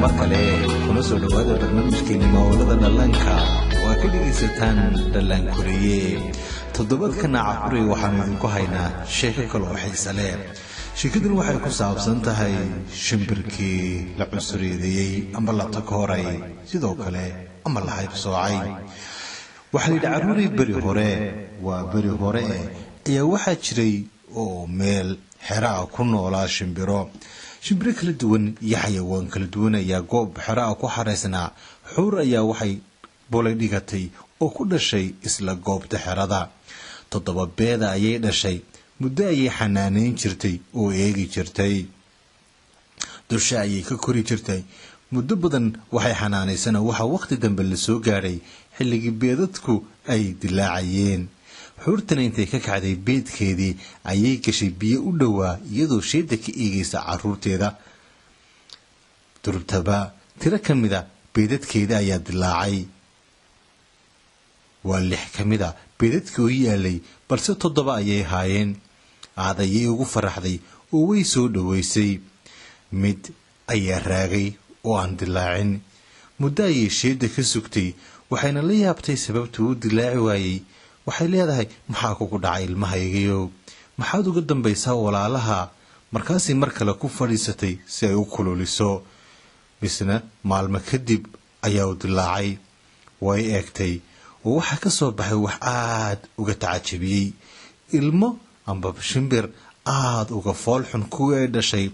markale kuna soo dhawaada barnaamijkeena mawlada dhalanka waa ka dhageysataan dhalan kuriye toddobaadkana cafuri waxaan idinku haynaa sheeko kale oo xiiso leh sheekadan waxay ku saabsan tahay shimbirkii la cusuriyeeyay ama la takoray sidoo kale ama la hayb soocay waxa la caruuray bari hore ayaa waxa jiray oo meel xeraa ku noolaa shimbiro kala duwan iyo xayawaan kala duwan ayaa goob xeraa ku xareysnaa xuur ayaa waxay bolay dhigatay oo ku dhashay isla goobta xerada 7 beeda ayay dhashay muddo ayay xanaaneyn jirtay oo eegi jirtay dusha ayay ka kori jirtay muddo badan waxay xanaanaysana waxa waqti dambe la soo gaaray xilligii beedadku ay dilaacayeen xuurtana intay ka kacday beedkeedii ayay gashay biyo u dhowaa iyadoo sheeda ka eegaysa caruurteeda durtaba tiro ka mida beedadkeeda ayaa dilaacay waa 6 ka mida beedadkii u yaalay balse 7 ayay haayeen aadayay ugu faraxday oo way soo dhaweysay mid ayaa raagay oo aan dilaacin muddo ayay sheeda ka sugtay waxayna la yaabtay sababta uu dilaaci waayay waxay leedahay maxaa kugu dhacay ilmahaygiyo maxaad uga dambaysaa walaalaha markaasay mar kale ku fadhiisatay si ay u kululiso misna maalmo kadib ayaa u dilaacay way eegtay oo waxa ka soo baxay wax aad uga tacajabiyay ilmo amba shimbir aad uga fool xun kuwii ay dhashay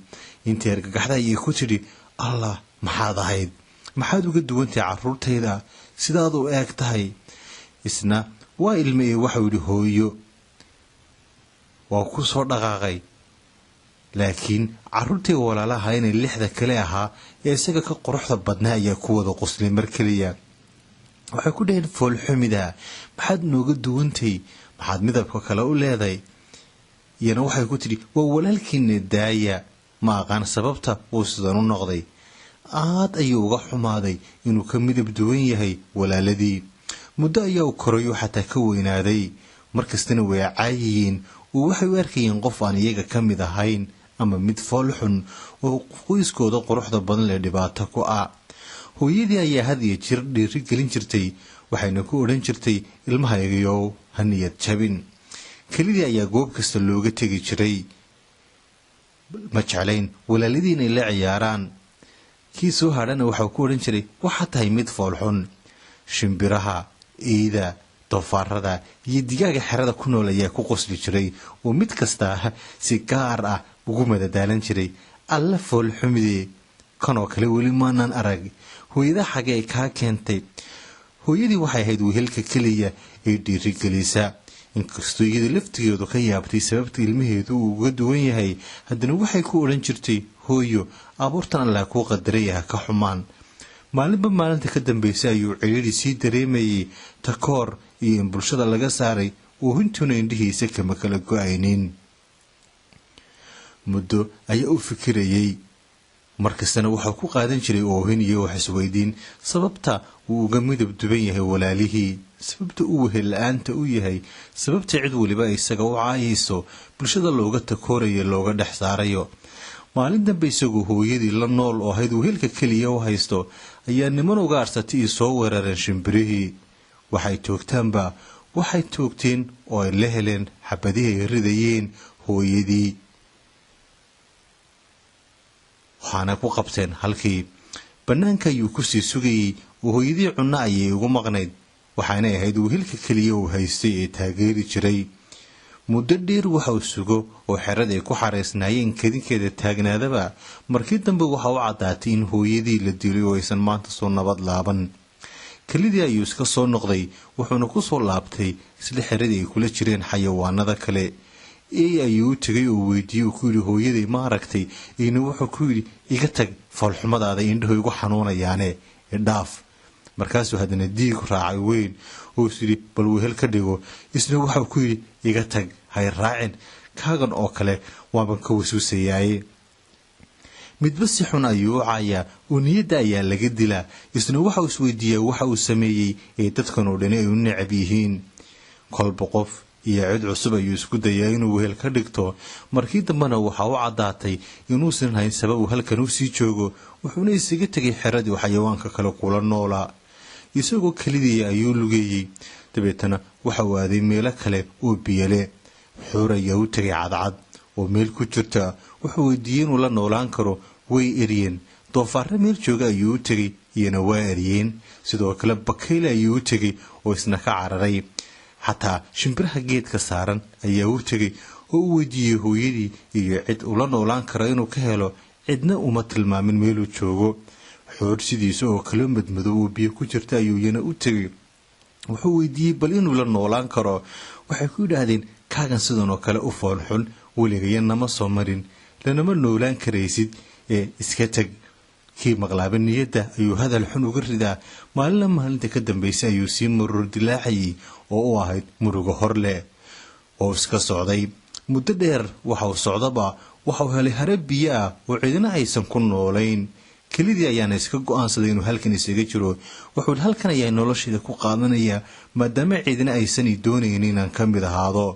intee argagaxday ay ku tiri allah maxaad ahayd maxaad uga duwantay caruurtayda sidaad u eeg tahay isna waa ilmay waxa uu hooyo waa ku soo dhaqaaqay laakiin caruurtii walaalaha inay 6 kale ahaa ee isaga ka quruxda badnaa ayaa ku wada qoslay mar kaliya waxay ku dhaheen fool xumida maxaad nooga duwantay maxaad midabka kale u leedahay iyana waxay ku tiri waa walaalkiina daaya ma aqaan sababta uu sidan u noqday aad ayuu uga xumaaday inuu ka midab duwan yahay walaaladii muddo ayaa uu korayo xataa ka weynaaday markastana way caayeen oo waxay u arkayeen qof aan iyaga ka mid ahayn ama mid fool xun oo qoyskooda quruxda badan leh dhibaato ku ah hooyadii ayaa had iyo jeer dhiiri gelin jirtay waxayna ku odhan jirtay ilmahaygiyow ha niyad jabin kelidii ayaa goob kasta looga tegi jiray ma jeclayn walaaladii inay la ciyaaraan kii soo hadhana waxaa ku odhan jiray waxaa tahay mid fool xun shimbiraha eeda doofaarada iyo digaaga xerada ku nool ayaa ku qosli jiray oo mid kasta si gaar ah ugu madadaalan jiray alla fool xumide kanoo kale weli maanan arag hooyada xagee kaa keentay hooyadii waxay ahayd wehelka keliya ee dhiirigelisa inkastoo iyada laftigeedu ka yaabtay sababta ilmaheedu uu uga duwan yahay haddana waxay ku odhan jirtay hooyo abuurtan allah kuu qadaray ah ka xumaan maalinba maalinta ka dambaysay ayuu ciriiri sii dareemayay takoor iyo in bulshada laga saaray oo hintuna indhihiisa kama kala go-aynin muddo ayaa u fikirayay markastana waxaa ku qaadan jiray oohin iyo wax isweydiin sababta uu uga midab duban yahay walaalihii sababta uu wehel la-aanta u yahay sababta cid waliba isaga u caayayso bulshada looga takoorayo looga dhex saarayo maalin dambe isagoo hooyadii la nool oo ahayd wehelka keliya u haysto ayaa niman uga arsatay soo weerareen shimbirihii waxay toogteen oo ay la heleen xabadihii ay ridayeen hooyadii waxaana ku qabteen halkii bannaanka ayuu ku sii sugayay oo hooyadii cunno ayay ugu maqnayd waxaanay ahayd wehelka keliya uu haystay ee taageeri jiray muddo dheer waxa uu sugo oo xerada ay ku xareysnaayeen kadinkeeda taagnaadaba markii dambe waxa uu caddaatay in hooyadii la dilay oo aysan maanta soo nabad laaban kelidii ayuu iska soo noqday wuxuuna ku soo laabtay isla xeradii ay kula jireen xayawaanada kale ayuu tagay oo weydiiyey oo ku yidhi hooyaday ma aragtay iyna wuxuu ku yidhi iga tag foolxumadaada indhaho igu xanuunayaane idhaaf markaasuu haddana diig raacay weyn oo is yidhi bal wehel ka dhigo isna waxau ku yidhi iga tag hay raacin kaagan oo kale waaban ka wasuusayaaye midba si xun ayuu u caayaa oo niyadda ayaa laga dilaa isna waxau isweydiiyaa waxa uu sameeyey ee dadkan oo dhani ay u necab yihiin kolba qof iyo cid cusub ayuu isku dayaa inuu wehel ka dhigto. markii dambena waxa uu caddaatay inuusan hayn sabab uu halkan u sii joogo, wuxuuna isaga tegay xeradii xayawaanka kale kula noolaa. isagoo kelidii ayuu lugeeyey, dabeetana waxa uu aaday meelo kale oo biyale. xuur ayaa u tegay cadcad oo meel ku jirta, wuxuu weydiiyey inuu la noolaan karo. way eryeen. doofaarre meel jooga ayuu u tegay, iyana waa eryeen. sidoo kale bakayle ayuu u tegay oo isna ka cararay. xataa shimbiraha geedka saaran ayaa u tegay oo u weydiiyey hooyadii iyo cid ula noolaan kara inuu ka helo. cidna uma tilmaamin meeluu joogo. xuur sidiisa oo kale madmadow oo biyo ku jirta ayuu iyana u tegay, wuxuu weydiiyey bal inuu la noolaan karo. waxay ku yidhaahdeen, kaagan sidan oo kale u foolxun weligaya nama soo marin, lanama noolaan karaysid ee iska tag. kii maqlaaba niyadda ayuu hadal xun uga ridaa. maalinla maalinta ka dambaysay ayuu sii maruur dilaacayay oo u ahayd murugo hor leh oo iska socday. muddo dheer waxauu socdaba waxauu helay hare biyo ah oo cidina aysan ku noolayn. kelidii ayaana iska go'aansaday inuu halkan isaga jiro. wuxuu halkan ayaa nolosheeda ku qaadanayaa maadaama cidina aysan doonayn inaan ka mid ahaado.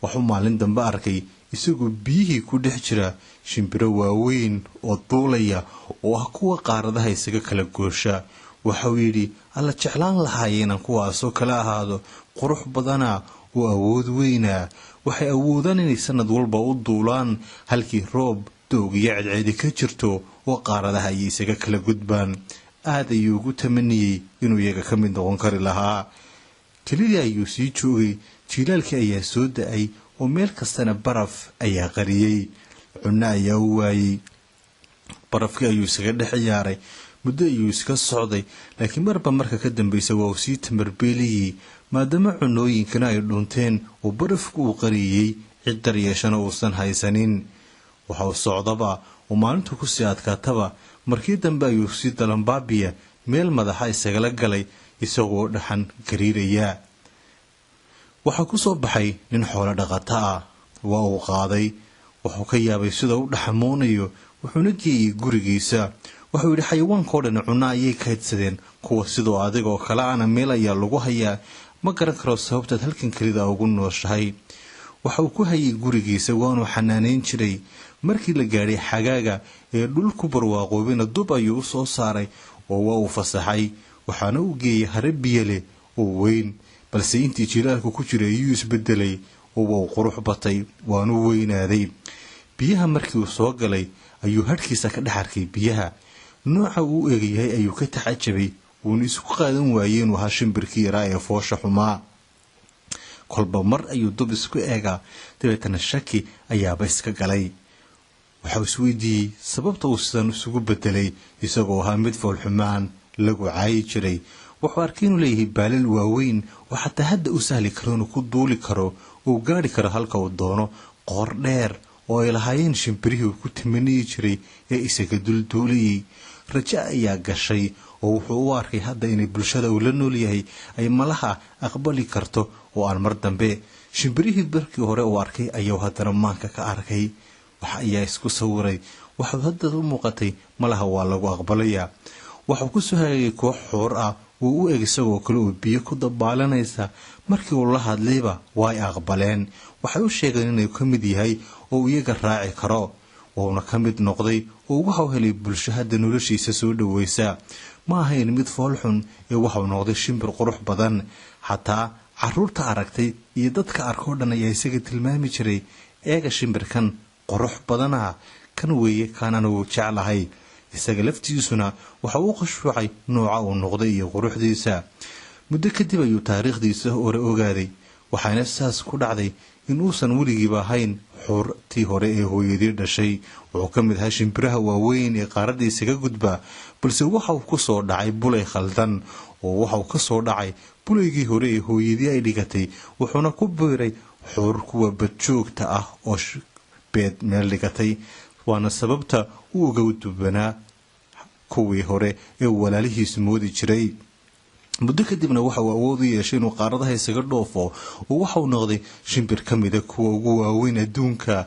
wuxuu maalin dambe arkay isagoo biyihii ku dhex jira shimbiro waaweyn oo duulaya oo ah kuwa qaaradaha isaga kala goosha. waxauu yidhi, alla jeclaan lahaaya inaan kuwaasoo kala ahaado. qurux badana oo awood weyna. waxay awoodaan inay sanad walba u duulaan halkii roob doog iyo cadceedi ka jirto oo qaaradaha ayay isaga kala gudbaan. aad ayuu ugu tamaniyey inuu iyaga ka mid noqon kari lahaa. kelidii ayuu sii joogay. jiilaalkii ayaa soo da-ay oo meel kastana baraf ayaa qariyey. cunno ayaa u waayey. barafkii ayuu isaga dhex ciyaaray. muddo ayuu iska socday, laakiin marba marka ka dambaysa waa uu sii tamarbeelayey maadaama cunooyinkana ay dhunteen oo barafku uu qariyey. cid daryeeshana uusan haysanin. waxa uu socdaba oo maalintu ku sii adkaataba. markii dambe ayuu sii dalanbaabiya meel madaxa isagala galay isagoo dhaxan gariiraya. waxaa ku soo baxay nin xoolo dhaqata ah. waa uu qaaday. wuxuu ka yaabay sida u dhaxamoonayo, wuxuuna geeyey gurigiisa. wuxuu yidhi, xayawaankao dhan cunno ayay kaydsadeen, kuwa sidoo adigoo kale ana meel ayaa lagu hayaa. ma garan karo sababtaad halkan kelida ugu nooshahay. waxa uu ku hayay gurigiisa, waanuu xanaanayn jiray. markii la gaadhay xagaaga ee dhulku barwaaqoobina dub ayuu u soo saaray oo waa uu fasaxay. waxaana u geeyey hare biyo leh oo weyn, balse intii jilaalku ku jiray ayuu isbedelay oo waa uu qurux batay, waanuu weynaaday. biyaha markii uu soo galay ayuu hadhkiisa ka dhex arkay biyaha. nooca uu eegyahay ayuu ka taxajabay, wuuna isku qaadan waayey inuu ahaa shimbirkii yaraa ee foosha xumaa. kolba mar ayuu dub isku eegaa, dabeetana shaki ayaaba iska galay. waxau isweydiiyey sababta uu sidan isugu bedelay isagoo ahaa mid foolxumaan lagu caayi jiray. wuxuu arkay inuu leeyahay baalal waaweyn oo xataa hadda u sahli karo inuu ku duuli karo uu gaadhi karo halka uu doono. qoor dheer oo ay lahaayeen shimbirihii uu ku timaniyi jiray ee isaga dulduulayay. rajo ayaa gashay oo wuxuu u arkay hadda inay bulshada uu la nool yahay ay malaha aqbali karto oo aan mar dambe. shimbirihii barkii hore uu arkay ayuu haddana maanka ka arkay. wax ayaa isku sawiray. waxuu hadda u muuqatay malaha waa lagu aqbalayaa. waxuu ku soo hagayay koox xuur ah uu u eg isagoo kale oo biyo ku dabaalanaysa. markii uu la hadlayba way aqbaleen. waxay u sheegeen inuu ka mid yahay oo iyaga raaci karo. wuuna ka mid noqday oo waxau helay bulsho hadda noloshiisa soo dhoweysa. ma ahayn mid foolxun ee waxau noqday shimbir qurux badan. xataa caruurta aragtay iyo dadka arkoo dhan ayaa isaga tilmaami jiray, eega shimbirkan qurux badana, kan weeye kaanana wuu jeclahay. isaga laftiisuna waxa uu qashuucay nooca uu noqday iyo quruxdiisa. muddo kadib ayuu taariikhdiisa hore ogaaday. waxaana saas ku dhacday in uusan weligiiba ahayn xuurtii hore ee hooyadii dhashay. wuxuu ka mid ahaa shimbiraha waaweyn ee qaaradda isaga gudba, balse waxauu ku soo dhacay bulay khaldan oo waxauu ka soo dhacay bulaygii hore ee hooyadii ay dhigatay. wuxuuna ku biiray xuur kuwa badjoogta ah oo beed meel dhigatay. waana sababta uu uga dubanaa kuwii hore ee walaalihiisu moodi jiray. muddo kadibna waxa uu awood u yeeshay inuu qaaradaha isaga dhoofo oo waxauu noqday shimbir ka mida kuwa ugu waaweyn adduunka.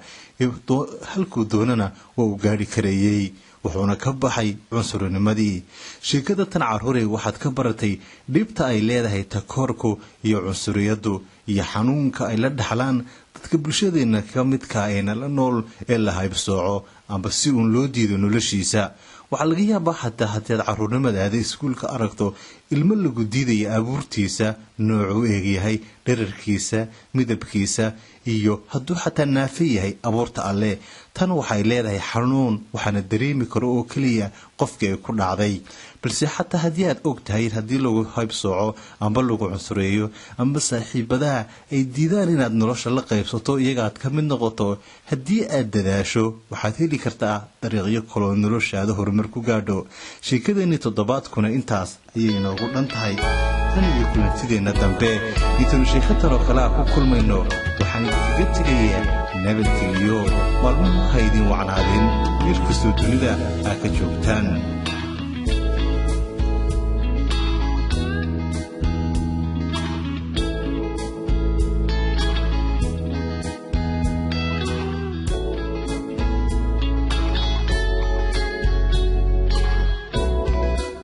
halkuu doonana waa uu gaadhi karayey. wuxuuna ka baxay cunsurinimadii. sheekada tan caruurey waxaad ka baratay dhibta ay leedahay takoorku iyo cunsuriyadu iyo xanuunka ay la dhaxlaan dadka bulshadeena ka midka ayna la nool ee la haybsooco amba si uun loo diido noloshiisa. waxaa laga yaabaa xataa haddii caruurnimadaada iskuulka aragto ilmo lagu diidaya abuurtiisa, noocu eegyahay, dherarkiisa, midabkiisa iyo hadduu xataa naafe yahay abuurta alle. tan waxay leedahay xanuun waxaana dareemi karo oo keliya qofkii ay ku dhacday. balse xataa haddii aad og tahay haddii lagu haybsooco amba lagu cunsureeyo amba saaxiibadaha ay diidaan inaad nolosha la qaybsato iyagaad ka mid noqoto, haddii aad dadaasho waxaad heli kartaa dariiqyo kaloo noloshaada horumar ku gaadho. sheekadeenii toddobaadkuna intaas ayay inoogu dhan tahay. tan iyo kulantideenna dambe intaynu sheeko taloo kalea ku kulmayno waxaan idinkaga tegayaa nabadgeliyo. maalmuhu ha idin wacnaadeen meel kastoo dunida aa ka joogtaan.